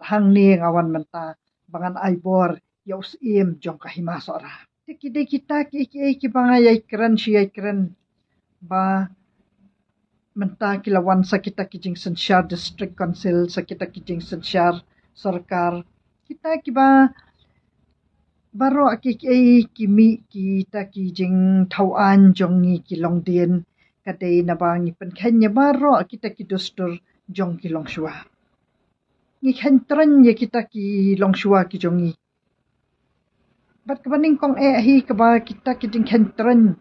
hang ni ngawan menta bangan aibor ya usim jong kahima sora. Kide kita ki banga yai keren ba menta kilawan sa kita kijing sensyar district council sa kita kijing sensyar sarkar kita kiba baro kimi kita kijing tauan jong ni kilong din kadai nabangi penkenya baro kita kidustur jong kilong shua ni kentren ya kita ki long shua ki jongi bat kebaning kong hi keba kita kijing kentren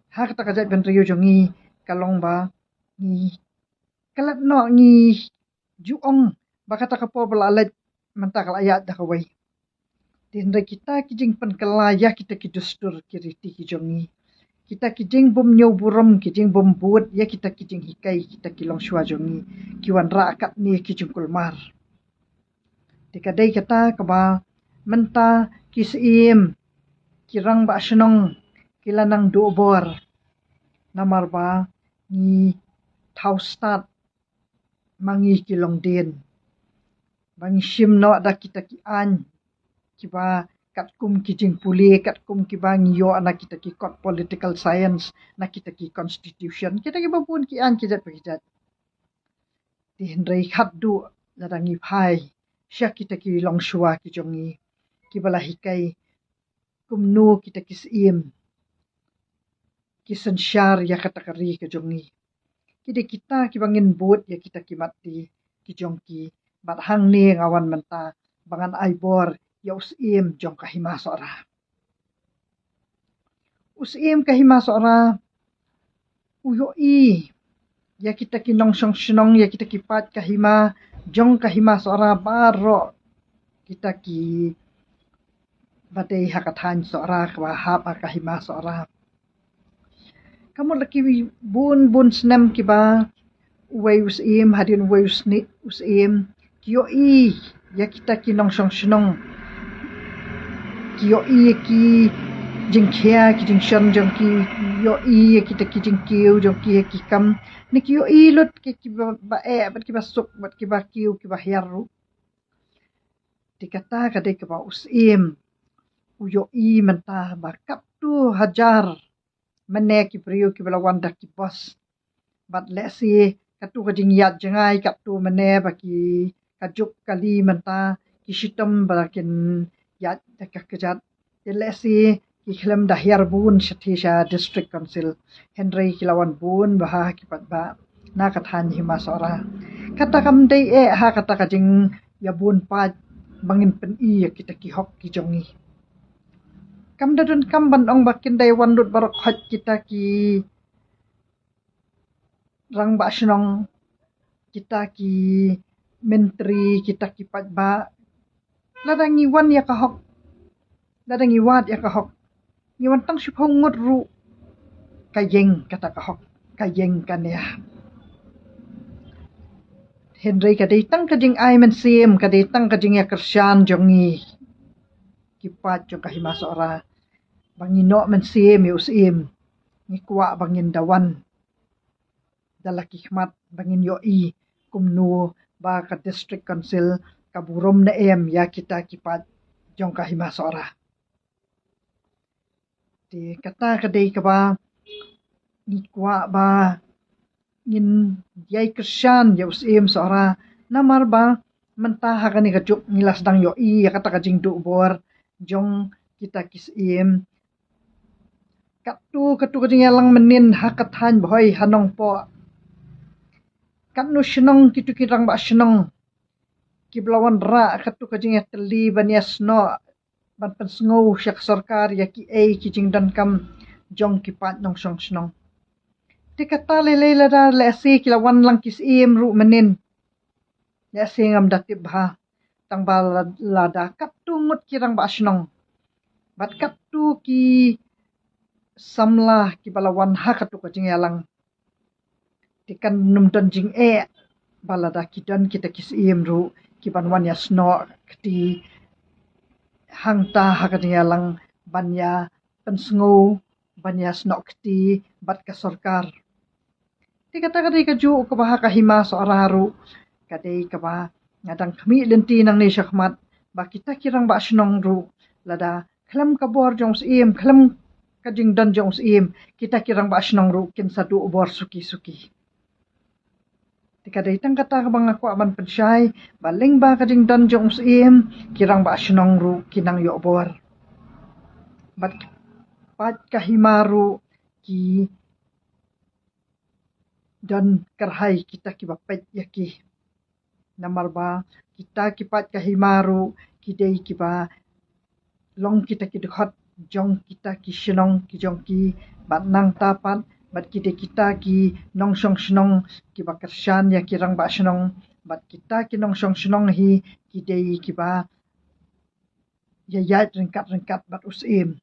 ha kata kajat ben riyo jongi kalong ba ni kalat no ni juong bakata kapo belalet menta kalayat dah kawai tinda kita kijing penkelaya kita kidustur kiriti kijongi kita kijing bom nyau buram kijing bom buat ya kita kijing hikai kita kilong shua jongi kiwan rakat ni kijing kulmar dikadai kata keba menta kisim kirang ba shenong kilanang dobor namar ba ni taustat mangi kilong din bangi shim no ada kita ki an kiba kat kum kijing puli kat kum kiba ngiyo ana kita ki kot political science na kita ki constitution kita ki babun ki an kijat pakijat di hendrai khat du ladangi phai syak kita ki long shua ki jongi kibala hikai kumnu kita ki sim ki sensyar ya kata kari ke jongi kide kita ki bangin but ya kita ki mati ki jongki bat hang ni ngawan menta bangan aibor ya usim jong kahima sora usim kahima sora uyo ya kita ki nong song ya kita ki pat kahima jong kahima sora baro kita ki badai hakathan sora kwa hap kahima sora kamu laki bun senam kiba uwai usim hadin uwai usim kiyo ya kita ki nong song kiyo ki jingkhia ki jingshan jong ki yo ya kita ki jingkiu jong ki kam ni kiyo lut ki ba bat ki basuk bat ki ba kiu ki ba hiaru dikata kadai ke ba usim uyo menta ba kap tu hajar mane ki priyo ki balawan dak ki bos bat lesi katu ka jingyat jangai katu mane ba ki kajuk kali menta ki shitam barakin yat dak kejat lesi ki khlem dahyar bun shatisha district council henry kilawan bun bah ki pat ba na kathan hima sora kata kam dei ha kata ka jing ya bun pa bangin pen kita ki hok ki jongi kam dadun kam ban ong bakin dai wandut barok hot kita ki rang ba shnong kita ki menteri kita ki pat ba ladangi wan ya ka hok ladangi wat ya ka hok ni wan tang shupong ngut ru kayeng kata ka hok kayeng kan ya Henry kadai tang kajing ai men sim kadai tang kajing ya kersyan jongi kipat jo kahima sora bangin no men sim ya usim ni kwa bangin dawan dalaki hikmat bangin yo kumnu ba ka district council kaburum na ya kita kipat jong kahima sora di kata kadai ka ba ni kwa ba ngin yai kersyan ya usim sora namar ba menta hakani kajuk ngilas dang yo ya kata kajing du bor jong kita kisim katu kajing yalang menin hakathan boy hanong po kanu shnong kitu kirang ba shnong kiblawan ra katu kajing ya teli banias no ban pensngo syak sarkar ya ki kijing dan kam jong kipat nong song shnong tikata lele lada lesi kilawan lang kisim ru menin lesi ngam datib ha tang bal lada katu ngut kirang ba shnong bat katu ki samlah ki balawan ha katu kajing yalang tikan num don jing balada kidan kita kisim ru ki banwan ya sno kti hangta ha kajing yalang banya pensngo banya sno kti bat ka sarkar tikata kadai kaju ka bah kahima so araru kadai ka ba ngadang kami lenti nang ni syakmat ba kita kirang ba senong ru lada kelam kabor jong sim kelam kajing dan jong sim kita kirang ba senong ru kin satu bor suki tika datang kata ka bang aku aman pensyai baling ba kajing dan jong sim kirang ba senong ru kinang yo bor bat pat kahimaru ki dan kerhai kita ki bapet yaki namar ba kita kipat kahimaru kidei kiba long kita ki dekat jong kita ki senong ki jong ki bat nang tapat bat kita ki nong song senong ki ba kersan ya kirang ba senong bat kita ki nong song senong hi kidei kiba ya rengkat bat usim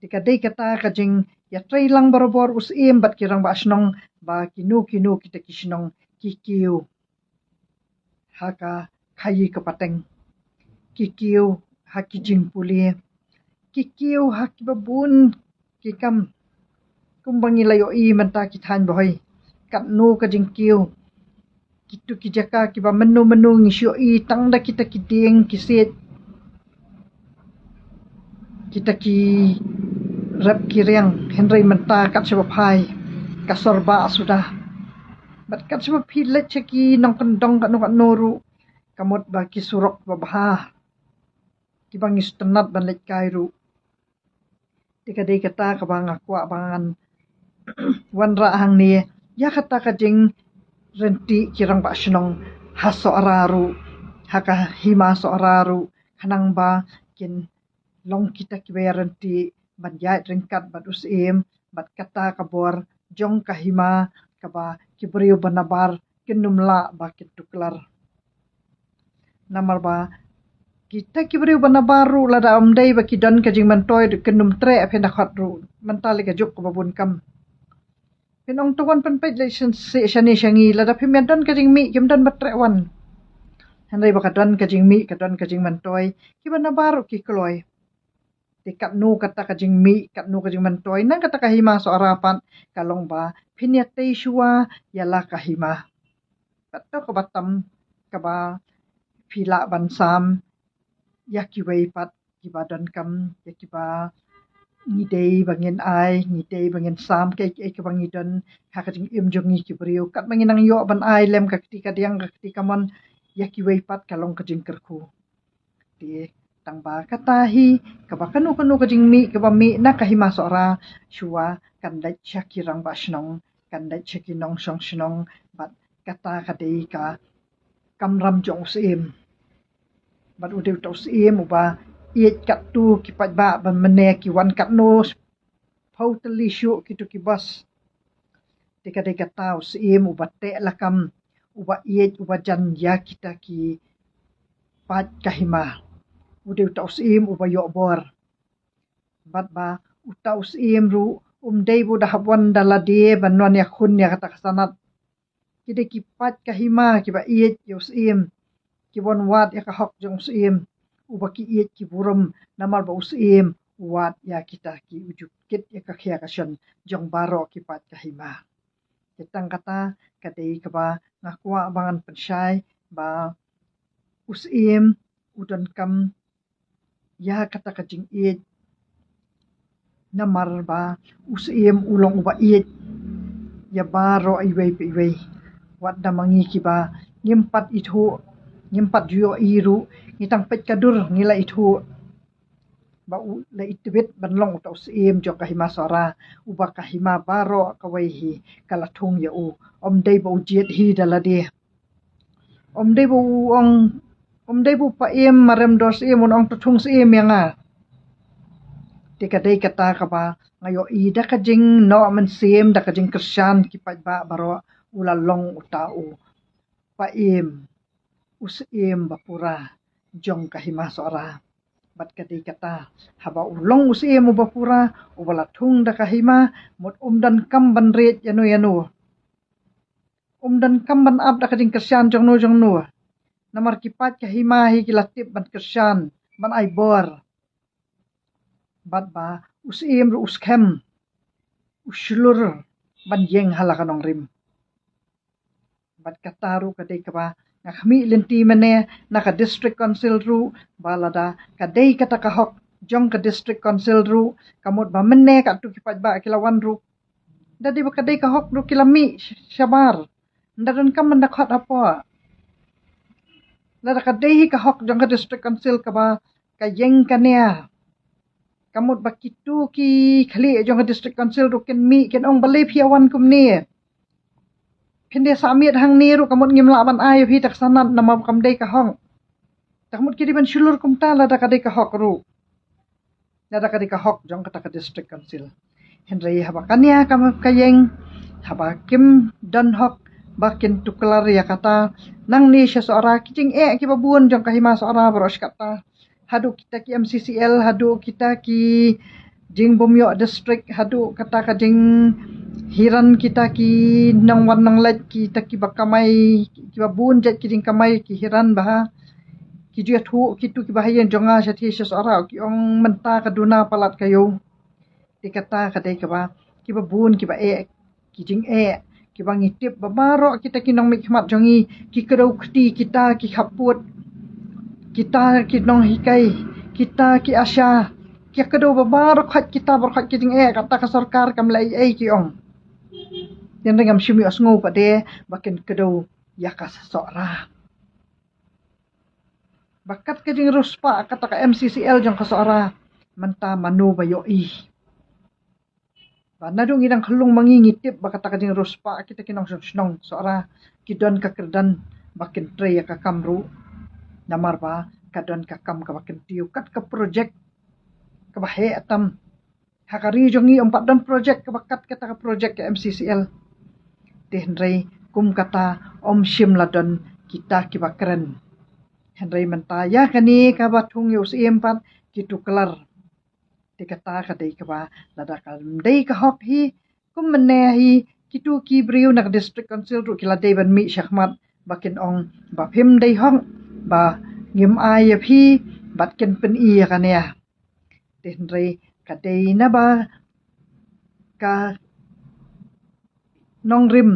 dikadai kata kajing ya trailang barobor usim bat kirang ba senong ba kinu kita ki senong kikiu haka kayi kapateng kikiu haki jing puli kikiu haki babun kikam kumbangi layo i menta kitan boy kat nu ka jing kiu kitu kijaka kiba menu ngisyo i tangda kita kiding kisit kita ki rap kiriang henry menta kat sebapai kasorba sudah bat kat sebab hilet ceki nong kendong kat noru kamot baki surok babah kibang istenat ban lek kairu dikadai kata kabang aku abangan wan rahang ni ya kata kajing renti kirang ba senong haso araru haka hima so araru kanang ba kin long kita kibayar renti ban jait ringkat bat usim bat kata kabor jong kahima kaba kibriu banabar kinumla ba kituklar namar ba kita kibriu banabaru lada amdai ba kidan kajing mantoy kinum tre apena khatru mentali ka juk babun kam pinong tuwan penpet le shani shangi lada pimedan kajing mi kimdan batre wan handai ba kadan kajing mi kadan kajing mantoy kibanabaru ki kloy tikat nu kata kajing mi kat nu kajing mantoy nang kata kahima so arapan kalong ba pinyatay shua yala kahima kato ka batam ka ba pila bansam yakiway pat kibadan kam yakiba ngidei bangin ai ngidei bangin sam ke ke bangidan hakajing imjongi kibriu kat manginang yo ban ai lem ka ketika diang ka ketika mon yakiway pat kalong kajing kerku di tang ba katahi kabakanu kajing mi kaba mi na kahima sora shua kandat syakirang ba shnong kandat syakinong song shnong bat kata kadei ka kamram jong sim bat udew to sim uba iet kat tu kipat ba ban mene ki wan kat no pautali shu kitu ki bas tikadei kata sim uba te lakam uba iet uba jan ya kita ki pat kahima udew to sim uba yo bor bat ba utau sim ru dei bu dah wan dalade banwan ya khun ya kata kasanat kide kipat kahima kiba iet yo sim kibon wat ya kahok jong sim uba ki iet ki burum namar ba usim wat ya kita ki ujuk kit ya kakhya kasyon jong baro kipat kahima kitang kata kadei kaba ngakwa bangan pensyai ba usim udan kam ya kata kajing iet namar ba usim ulong uba iet ya baro iway wat da mangi kiba ngimpat itu ngimpat juyo iru ngitang pet kadur ngila itu ba la itbit banlong to sim jo kahima sora uba kahima baro kawaihi kalathung ya u om dei bo jet hi dalade om dei bo pa em marem dos em on to thung sim yanga tikadei kata kaba ngayo ida kajing no man sim da kajing kersan kipat ba baro ulalong utau pa em usim bapura jong kahima sora bat kadei kata haba ulong usim bapura ubala thung da kahima mot dan kam ban ret yanu dan kam ban ab da kajing kersan jong nu namar kipat kahima hi kilatip ban kersan ban ai bor bat ba usim ru uskem uslur ban yeng halakanong rim bat kataru kadei kaba Nga kami linti mene naka district council ru balada kadai kata kahok jong ka district council ru kamot ba mene ka tu kipat ba kilawan ru dadi ba kadai kahok ru kilami syabar ndaron kam mendakot apa lada kadai kahok jong ka district council ka ba kayeng kania kamot ba kitu ki khali jong ka district council ru ken mi ken ong balai piawan kumni Pinde samit hang niru kamut ngim laban ayo hi tak sanat nama kam dei ka hong. Kamut kiri ban shulur kumta la da kadai ka hok ru. La da kadai ka hok jong kata ka district council. Henry haba kania kam kayeng haba kim dan hok bakin tuklar ya kata nang ni sya suara kijing ki babun jong kahima suara beros kata. Hadu kita ki MCCL hadu kita ki jing Bomyo district hadu kata ka jing hiran kita ki nang wan nang let kita ki bakamai ki babun jet ki jing kamai ki hiran bah ki juat hu ki tu ki bahayan jonga syati syasara ki ong menta kaduna palat kayo dikata kadai ka ba ki babun ki ba ki jing ki bang itip babaro kita ki nong mikmat jongi ki kedau kti kita ki khaput kita ki nong hikai kita ki asya ki kedau babaro khat kita bar khat ki jing kata ka sarkar kam lai ki ong yang dengan syumi asngu pada bakin kedau yakas seorang. Bakat kejing ruspa kata ka MCCL jang kasora menta manu bayoi. Banadung idang kelung mangingitip bakata kejing ruspa kita kinong senong seorang kidon kakerdan bakin tre ka kamru namar ba kadon ka kam ka bakin tiu kat ka projek ka bahe atam hakari jongi 4 dan projek ka bakat kata ka projek ka MCCL Henry kum kata om shim ladon kita kibakren Henry mentaya kani kabatung yus empat kitu kelar dikata kadai kaba lada dei ka hok hi kum menehi kitu ki briu nak district council ru kila dei ban mi syahmat bakin ong ba phim dei hong ba ngim ai phi batken pen i kania Henry kadai na ba ka nong rim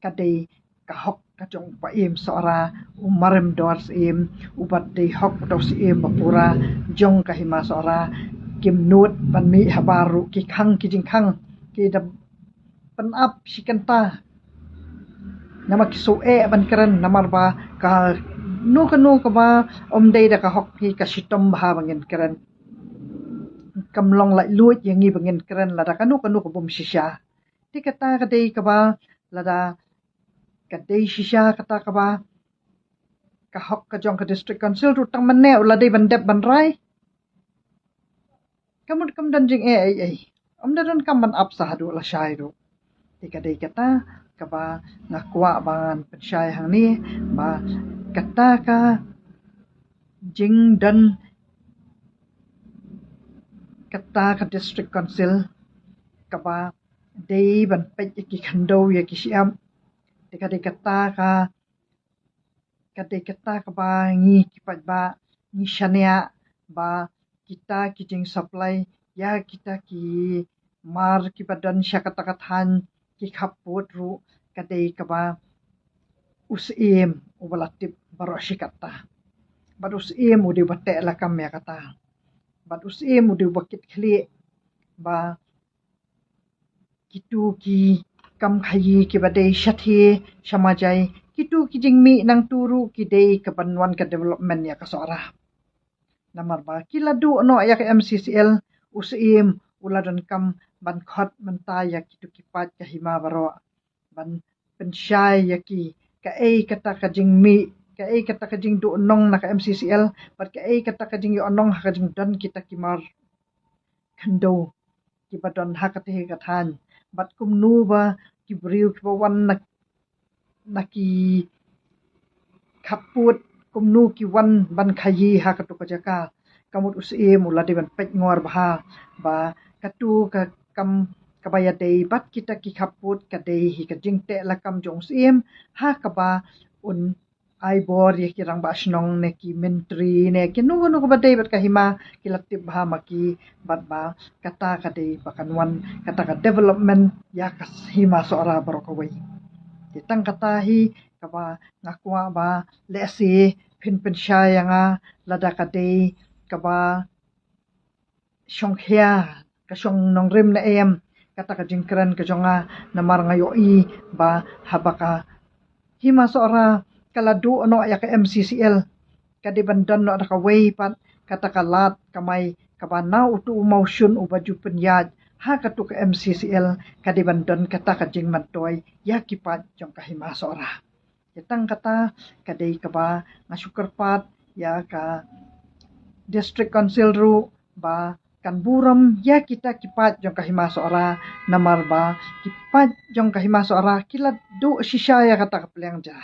kadai kahok kacong pa im sora umarem dor im ubat de hok dos im bapura jong kahima sora kim nut ban mi habaru ki khang ki jing khang ki da pen up sikenta nama ki so ban keren namar ba ka nu ka ba om de da ka hok ki ka sitom ba bangin keren kamlong lai luit yang ngi bangin keren lada kanu ka bom shisha ti kata kadai ka ba lada kadai shisha kata ka ba ka hok ka jong ka district council rutang mane ula dei bandep banrai kamu kam dan jing om dan kam ban up sahadu la shai ru ti kadai kata ka ba ngakwa bangan pensyai hang ni ba kata ka jing dan kata ka district council ka ba dei ban pet ki khando ya ki siam dekade kata ka ba ngi ki pat ba ngi shania ba kita ki jing supply ya kita ki mar ki badan sya kata kathan ki khaput ru kadai ka ba usim ubalatip baro shikata badus im udi bate la kam ya kata badus im udi bakit khli ba kitu ki kam khayi ki badai shathi samajai kitu ki jingmi nang turu ki dei ka banwan ka development ya ka sora namar ba kiladu no ya ka MCCL usim uladon kam ban khot menta ya kitu ki pat ka hima baro ban pensyai ya ki ka kata ka jingmi ka kata ka jing du nong na ka MCCL pat ka kata ka jing yo nong ha ka jing dan kita ki mar khando ki badon ha ka te ka than bat kum nu ba ki briu ki wan na ki khaput kum nu ki wan ban khayi ha ka to ka jaka kamut usie mula de ban pet ngor ba katu ka kam kabaya dei bat kita ki khaput ka dei hi ka jingte la kam jong sim ha ka ba un ai bor ye ki rang ba snong ne ki mentri ne ki nu ko ba dei bat ka hima ki latip ba ma ki bat ba kata ka dei pakan wan kata ka development ya ka hima sora bar ko wei kitang kata hi kaba ngakwa ba lesi pin syaya nga lada kadei kaba syongkhia kasyong nongrim na kata kajingkran kajonga namar ngayo ba habaka hima seorang kaladu ano ya ke MCCL kadibandan no ka way pat kata kalat kamay kabana utu motion ubaju penyad ha katu ke MCCL kadibandan kata kajing mantoy ya kipat jong kahima seorang kitang kata kadai kaba ngasuker pat ya ka district council ru ba kan buram ya kita kipat jong kahima seorang namar ba kipat jong kahima seorang kilat du shisha ya kata kapeliang ja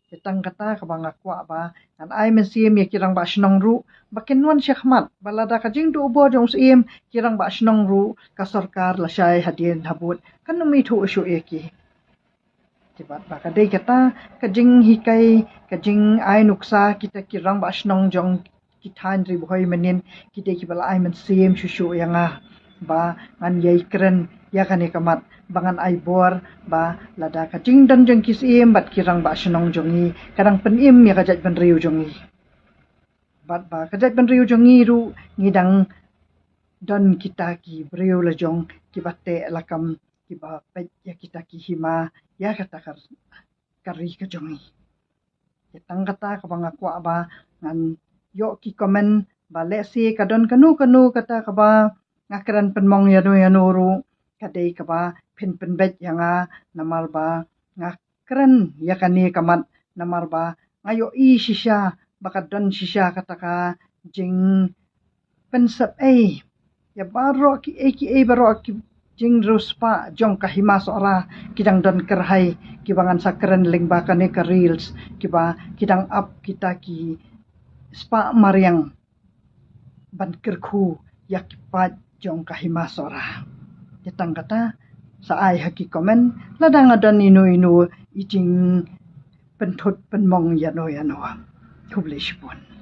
kitang kata kabang akwa ba kan ai mesim ya kirang ba shnong ru bakinwan syahmat balada kajing du ubo jong sim kirang ba shnong ru ka sarkar la syai hadin habut kan mi thu syu eki tibat ba kadai kata kajing hikai kajing ai nuksa kita kirang ba shnong jong kitan ri boy menin kita kibala ai men sim shushu yanga ba ngan yai kren ya kan kamat bangan ai bor ba lada kajing dan jong kisim bat kirang ba shnong jongi kadang penim ya kajat ben riu jongi bat ba kajat ben riu jongi ru ngidang dan kita ki beriu la jong kibate lakam kiba pet ya kita ki hima ya kata kari ka jongi kitang kata kabang akwa ba ngan yo ki komen bale si kadon kanu kata kaba ngakran penmong yanu ru kadai kaba pen bet yanga namar ba ngakran yakani kamat namar ba ngayo shisha bakadon shisha kata ka jing pensep ya baro ki baro ki jing ruspa jong kahima sora kidang don kerhai kibangan sakren lingbakane ka reels kiba kidang up kita ki spa mariang ban kerku yakipat jong kahima sora kitang kata saai haki komen ladang adan inu ijing pentut penmong yano kublish pun